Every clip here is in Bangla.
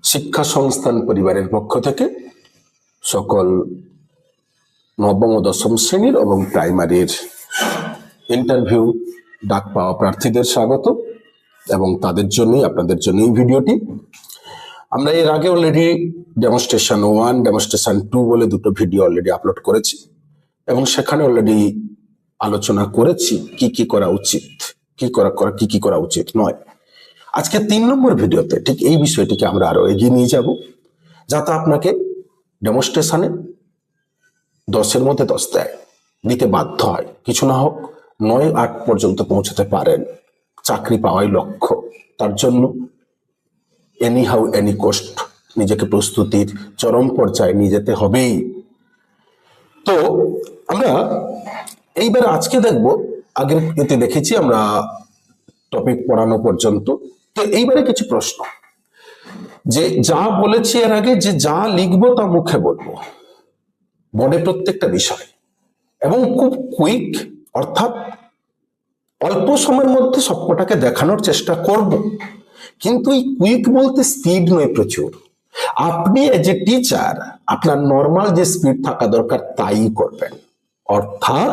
শিক্ষা সংস্থান পরিবারের পক্ষ থেকে সকল নবম ও দশম শ্রেণীর এবং প্রাইমারির ইন্টারভিউ ডাক পাওয়া প্রার্থীদের স্বাগত এবং তাদের জন্যই আপনাদের জন্য এই ভিডিওটি। আমরা এর আগে অলরেডি ডেমনস্ট্রেশন 1 ডেমনস্ট্রেশন 2 বলে দুটো ভিডিও অলরেডি আপলোড করেছি এবং সেখানে অলরেডি আলোচনা করেছি কি কি করা উচিত, কি করা উচিত নয়। আজকে 3 নম্বর ভিডিওতে ঠিক এই বিষয়টিকে আমরা আরো এগিয়ে নিয়ে যাব, যাতে আপনাকে ডেমনস্ট্রেশনে 10-এর মধ্যে 10 দেয়, দিতে বাধ্য হয়, কিছু না হোক 9-8 পর্যন্ত পৌঁছাতে পারেন। চাকরি পাওয়াই লক্ষ্য, তার জন্য এনি হাউ এনি কোস্ট নিজেকে প্রস্তুতির চরম পর্যায়ে নিয়ে যেতে হবেই। তো আমরা এইবার আজকে দেখব, আগের এতে দেখেছি আমরা টপিক পড়ানো পর্যন্ত। তো এইবারে কিছু প্রশ্ন, যে যা বলেছি এর আগে, যে যা লিখবো তা মুখে বলবো বোর্ডে প্রত্যেকটা বিষয়, এবং খুব কুইক, অর্থাৎ অল্প সময়ের মধ্যে সবকটাকে দেখানোর চেষ্টা করব। কিন্তু এই কুইক বলতে স্পিড নয় প্রচুর। আপনি এজ এ টিচার আপনার নর্মাল যে স্পিড থাকা দরকার তাই করবেন, অর্থাৎ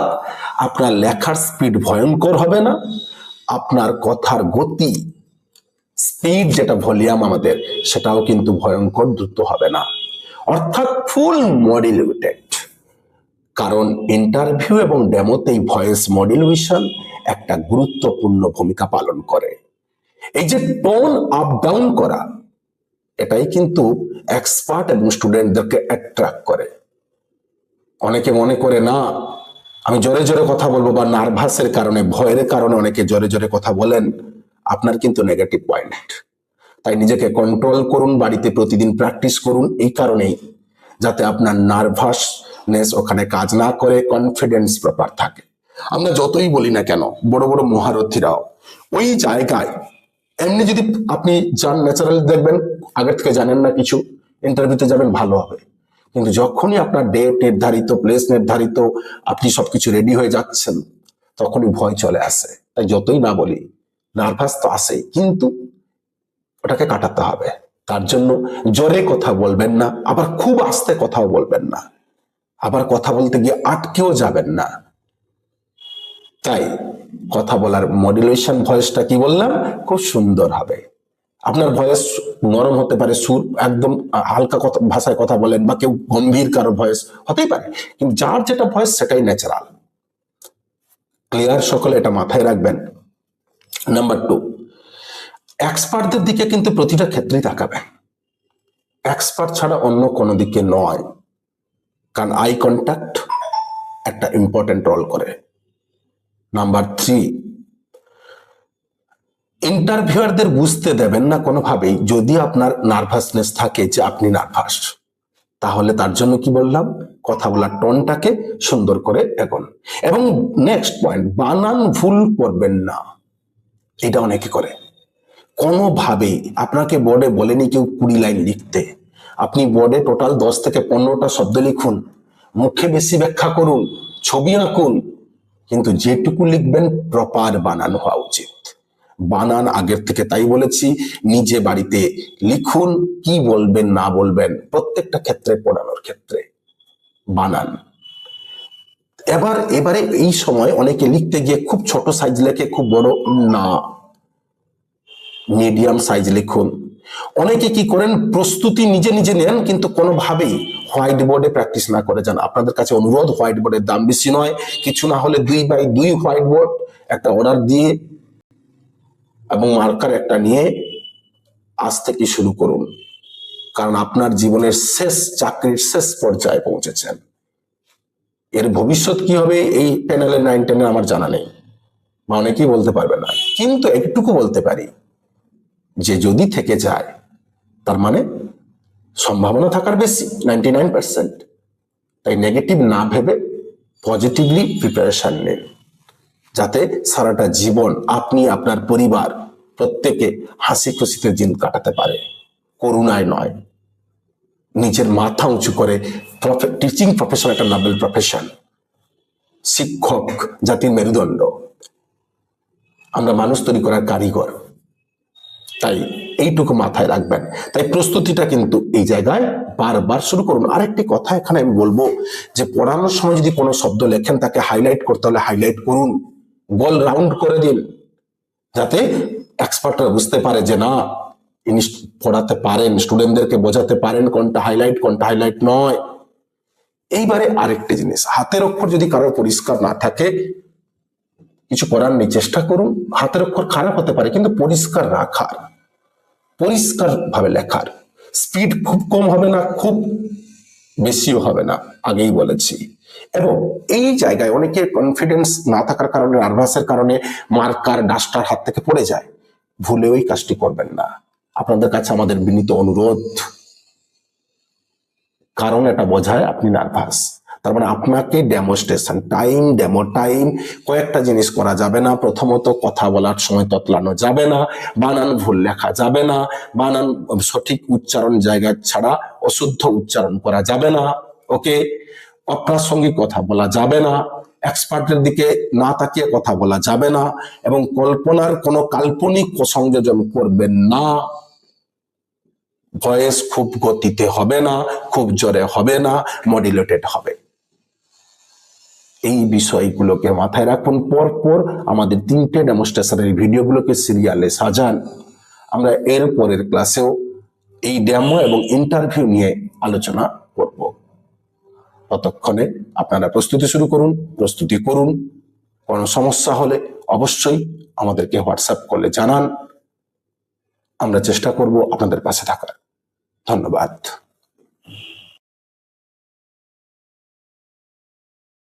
আপনার লেখার স্পিড ভয়ঙ্কর হবে না, আপনার কথার গতি স্পিড যেটা ভলিউম আমাদের সেটাও কিন্তু ভয়ঙ্কর দ্রুত হবে না, অর্থাৎ ফুল মডুলেটেড। কারণ ইন্টারভিউ এবং ডেমোতে ভয়েস মডুলেশন একটা গুরুত্বপূর্ণ ভূমিকা পালন করে। এই যে টোন আপ ডাউন করা, এটাই কিন্তু এক্সপার্ট এবং স্টুডেন্টদেরকে অ্যাট্রাক্ট করে। অনেকে মনে করে না আমি জোরে জোরে কথা বলবো, বা নার্ভাসের কারণে, ভয়ের কারণে অনেকে জোরে জোরে কথা বলেন, আপনার কিন্তু নেগেটিভ পয়েন্ট। তাই নিজেকে কন্ট্রোল করুন, বাড়িতে প্রতিদিন প্র্যাকটিস করুন, এই কারণেই যাতে আপনার নার্ভাসনেস ওখানে কাজ না করে, কনফিডেন্স প্রপার থাকে। আমরা যতই বলি না কেন, বড় বড় মহারথীরাও ওই জায়গায় এমনি যদি আপনি যান, ন্যাচারাল দেখবেন আগের থেকে জানেন না কিছু, ইন্টারভিউতে যাবেন ভালো হবে। কিন্তু যখনই আপনার ডেট নির্ধারিত, প্লেস নির্ধারিত, আপনি সবকিছু রেডি হয়ে যাচ্ছেন, তখনই ভয় চলে আসে। তাই যতই না বলি, নার্ভাস তো আসেই, কিন্তু ওটাকে কাটাতে হবে। তার জন্য জোরে কথা বলবেন না, আবার খুব আস্তে কথাও বলবেন না, আবার কথা বলতে গিয়ে আটকেও যাবেন না। তাই কথা বলার মডুলেশন ভয়েসটা কি বললাম, খুব সুন্দর হবে। আপনার ভয়েস নরম হতে পারে, সুর একদম হালকা ভাষায় কথা বলেন, বা কেউ গম্ভীর কারো ভয়েস হতেই পারে, কিন্তু যার যেটা ভয়েস সেটাই ন্যাচারাল। ক্লিয়ার সকলে, এটা মাথায় রাখবেন। নাম্বার 2, এক্সপার্টদের দিকে কিন্তু প্রতিটা ক্ষেত্রেই তাকাবেন, এক্সপার্ট ছাড়া অন্য কোনো দিকে নয়, কারণ আই কন্ট্যাক্ট একটা ইম্পর্টেন্ট রোল করে। নাম্বার 3, ইন্টারভিউয়ারদের বুঝতে দেবেন না কোনোভাবেই যদি আপনার নার্ভাসনেস থাকে যে আপনি নার্ভাস। তাহলে তার জন্য কি বললাম, কথা বলার টোনটাকে সুন্দর করে এগোন। এবং নেক্সট পয়েন্ট, বানান ভুল করবেন না। এটা অনেকে করে। কোনোভাবেই আপনাকে বোর্ডে বলেনি কেউ 20 লাইন লিখতে, আপনি বোর্ডে টোটাল 10 থেকে 15টা শব্দ লিখুন, মুখে বেশি ব্যাখ্যা করুন, ছবি আঁকুন, কিন্তু যেটুকু লিখবেন প্রপার বানান হওয়া উচিত। বানান আগের থেকে, তাই বলেছি নিজে বাড়িতে লিখুন কি বলবেন না বলবেন, প্রত্যেকটা ক্ষেত্রে, পড়ানোর ক্ষেত্রে বানান। এবারে এই সময় অনেকে লিখতে গিয়ে খুব ছোট সাইজ লেখে, খুব বড় না, মিডিয়াম সাইজ লিখুন। অনেকে কি করেন, প্রস্তুতি নিজে নিজে নেন, কিন্তু কোনোভাবেই হোয়াইট বোর্ডে প্র্যাকটিস না করে যান। আপনাদের কাছে অনুরোধ, হোয়াইট বোর্ডের দাম বেশি নয়, কিছু না হলে 2x2 হোয়াইট বোর্ড একটা অর্ডার দিয়ে এবং মার্কার একটা নিয়ে আজ থেকে শুরু করুন, কারণ আপনার জীবনের শেষ, চাকরির শেষ পর্যায়ে পৌঁছেছেন। এর ভবিষ্যৎ কি হবে এই 10 9 10 আমার জানা নেই, বা অনেকেই বলতে পারবে না, কিন্তু একটুকু বলতে পারি যে যদি থেকে যায় তার মানে সম্ভাবনা থাকার বেশি, 99%। তাই নেগেটিভ না ভেবে পজিটিভলি প্রিপারেশন নিন, যাতে সারাটা জীবন আপনি, আপনার পরিবার প্রত্যেকে হাসি খুশিতে দিন কাটাতে পারে, করুণায় নয়। নিজের মাথা উঁচু করে, টিচিং প্রফেশন একটা নোবেল প্রফেশন, শিক্ষক জাতির মেরুদণ্ড, আমরা মানুষ তৈরি করার কারিগর। তাই এইটুকু মাথায় রাখবেন। তাই প্রস্তুতিটা কিন্তু এই জায়গায় বারবার শুরু করুন। আরেকটি কথা এখানে আমি বলবো যে পড়ানোর সময় যদি কোনো শব্দ লেখেন তাকে হাইলাইট করতে হলে হাইলাইট করুন, গোল রাউন্ড করে দিন, যাতে এক্সপার্টরা বুঝতে পারে যে না ইনি পড়াতে পারেন, স্টুডেন্টদেরকে বোঝাতে পারেন কোনটা হাইলাইট নয়। এইবারে আরেকটি জিনিস, হাতের অক্ষর যদি কারোর পরিষ্কার না থাকে কিছু করার নেই, চেষ্টা করুন। হাতের অক্ষর খারাপ হতে পারে কিন্তু পরিষ্কার রাখার, পরিষ্কার ভাবে লেখার। স্পিড খুব কম হবে না, খুব বেশিও হবে না, আগেই বলেছি। এবং এই জায়গায় অনেকের কনফিডেন্স না থাকার কারণে, নার্ভাসের কারণে মার্কার ডাস্টার হাত থেকে পড়ে যায়। ভুলেও এই কাজটি করবেন না। আপনাদের কাছে আমাদের বিনীত অনুরোধ, কারণ এটা বোঝায় আপনি নার্ভাস। তার মানে আপনাকে ডেমো টাইম কয়েকটা জিনিস করা যাবে না। প্রথমত কথা বলার সময় ততলানো যাবে না, বানান ভুল লেখা যাবে না, বানান সঠিক উচ্চারণ জায়গা ছাড়া অশুদ্ধ উচ্চারণ করা যাবে না, ওকে। অপ্রাসঙ্গিক কথা বলা যাবে না, এক্সপার্টের দিকে না তাকিয়ে কথা বলা যাবে না, এবং কল্পনার কোনো কাল্পনিক সংযোজন করবেন না। ভয়েস খুব গতিতে হবে না, খুব জোরে হবে না, মডুলেটেড হবে। এই বিষয়গুলোকে মাথায় রাখুন। পরপর আমাদের 3টে ডেমনস্ট্রেশনের ভিডিওগুলোকে সিরিয়ালে সাজান। আমরা এর পরের ক্লাসেও এই ডেমো এবং ইন্টারভিউ নিয়ে আলোচনা করব। ততক্ষণে আপনারা প্রস্তুতি শুরু করুন, প্রস্তুতি করুন। কোনো সমস্যা হলে অবশ্যই আমাদেরকে হোয়াটসঅ্যাপ করলে জানান। আমরা চেষ্টা করব আপনাদের পাশে থাকার। ধন্যবাদ।